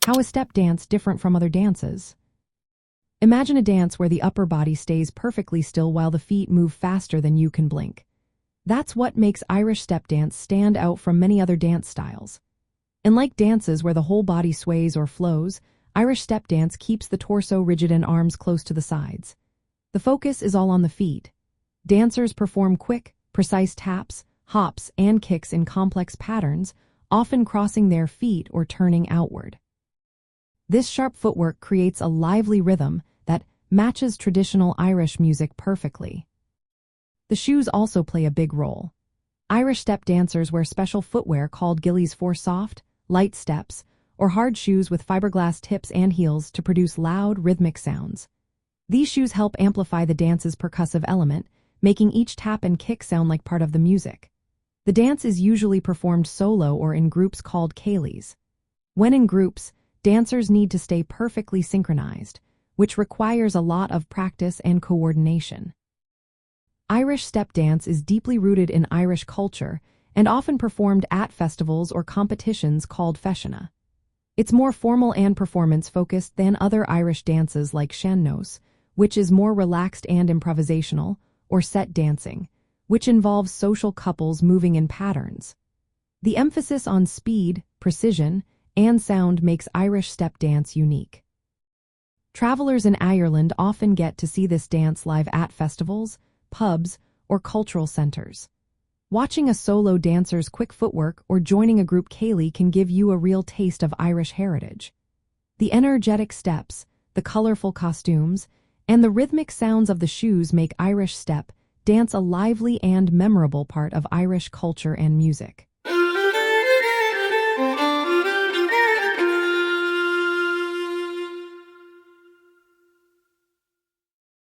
How is step dance different from other dances? Imagine a dance where the upper body stays perfectly still while the feet move faster than you can blink. That's what makes Irish step dance stand out from many other dance styles. Unlike dances where the whole body sways or flows, Irish step dance keeps the torso rigid and arms close to the sides. The focus is all on the feet. Dancers perform quick, precise taps, hops, and kicks in complex patterns, often crossing their feet or turning outward. This sharp footwork creates a lively rhythm that matches traditional Irish music perfectly. The shoes also play a big role. Irish step dancers wear special footwear called ghillies for soft, light steps, or hard shoes with fiberglass tips and heels to produce loud, rhythmic sounds. These shoes help amplify the dance's percussive element, making each tap and kick sound like part of the music. The dance is usually performed solo or in groups called ceilis. When in groups, dancers need to stay perfectly synchronized, which requires a lot of practice and coordination. Irish step dance is deeply rooted in Irish culture and often performed at festivals or competitions called Feiseanna. It's more formal and performance-focused than other Irish dances like sean-nós, which is more relaxed and improvisational, or set dancing, which involves social couples moving in patterns. The emphasis on speed, precision, and sound makes Irish step dance unique. Travelers in Ireland often get to see this dance live at festivals, pubs, or cultural centers. Watching a solo dancer's quick footwork or joining a group Ceili can give you a real taste of Irish heritage. The energetic steps, the colorful costumes, and the rhythmic sounds of the shoes make Irish step dance a lively and memorable part of Irish culture and music.